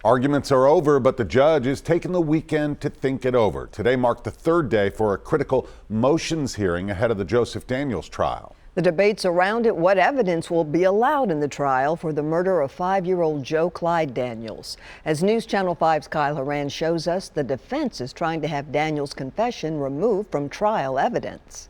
Arguments are over, but the judge is taking the weekend to think it over. Today marked the third day for a critical motions hearing ahead of the Joseph Daniels trial. The debates around it, what evidence will be allowed in the trial for the murder of 5-year-old Joe Clyde Daniels. As News Channel 5's Kyle Horan shows us, the defense is trying to have Daniels' confession removed from trial evidence.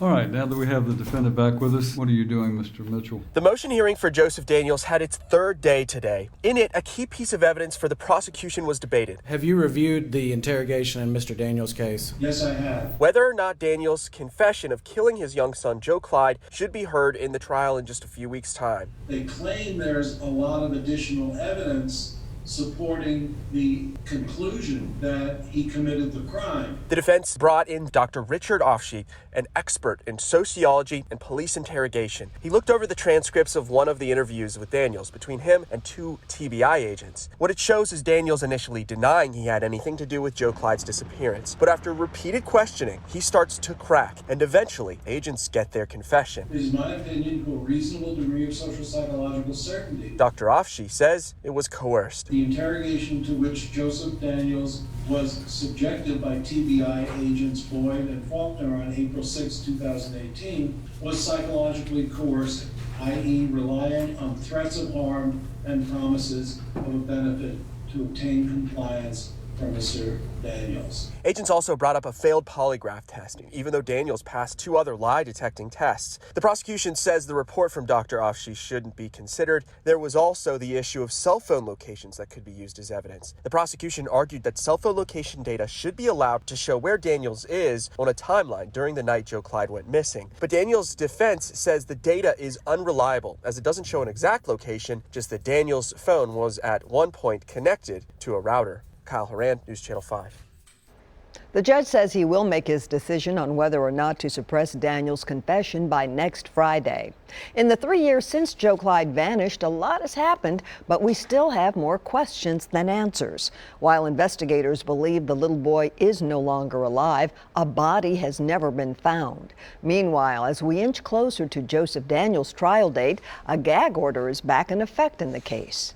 All right, now that we have the defendant back with us, what are you doing, Mr. Mitchell? The motion hearing for Joseph Daniels had its third day today. In it, a key piece of evidence for the prosecution was debated. Have you reviewed the interrogation in Mr. Daniels' case? Yes, I have. Whether or not Daniels' confession of killing his young son, Joe Clyde, should be heard in the trial in just a few weeks' time. They claim there's a lot of additional evidence supporting the conclusion that he committed the crime. The defense brought in Dr. Richard Offsheet, an expert in sociology and police interrogation. He looked over the transcripts of one of the interviews with Daniels between him and 2 TBI agents. What it shows is Daniels initially denying he had anything to do with Joe Clyde's disappearance. But after repeated questioning, he starts to crack, and eventually agents get their confession. It is my opinion to a reasonable degree of social psychological certainty. Dr. Offsheet says it was coerced. The interrogation to which Joseph Daniels was subjected by TBI agents Boyd and Faulkner on April 6, 2018 was psychologically coercive, i.e. reliant on threats of harm and promises of a benefit to obtain compliance from Mr. Daniels. Agents also brought up a failed polygraph test, even though Daniels passed 2 other lie-detecting tests. The prosecution says the report from Dr. Offsheet shouldn't be considered. There was also the issue of cell phone locations that could be used as evidence. The prosecution argued that cell phone location data should be allowed to show where Daniels is on a timeline during the night Joe Clyde went missing. But Daniels' defense says the data is unreliable, as it doesn't show an exact location, just that Daniels' phone was at one point connected to a router. Kyle Horan, News Channel 5. The judge says he will make his decision on whether or not to suppress Daniels' confession by next Friday. In the 3 years since Joe Clyde vanished, a lot has happened, but we still have more questions than answers. While investigators believe the little boy is no longer alive, a body has never been found. Meanwhile, as we inch closer to Joseph Daniels' trial date, a gag order is back in effect in the case.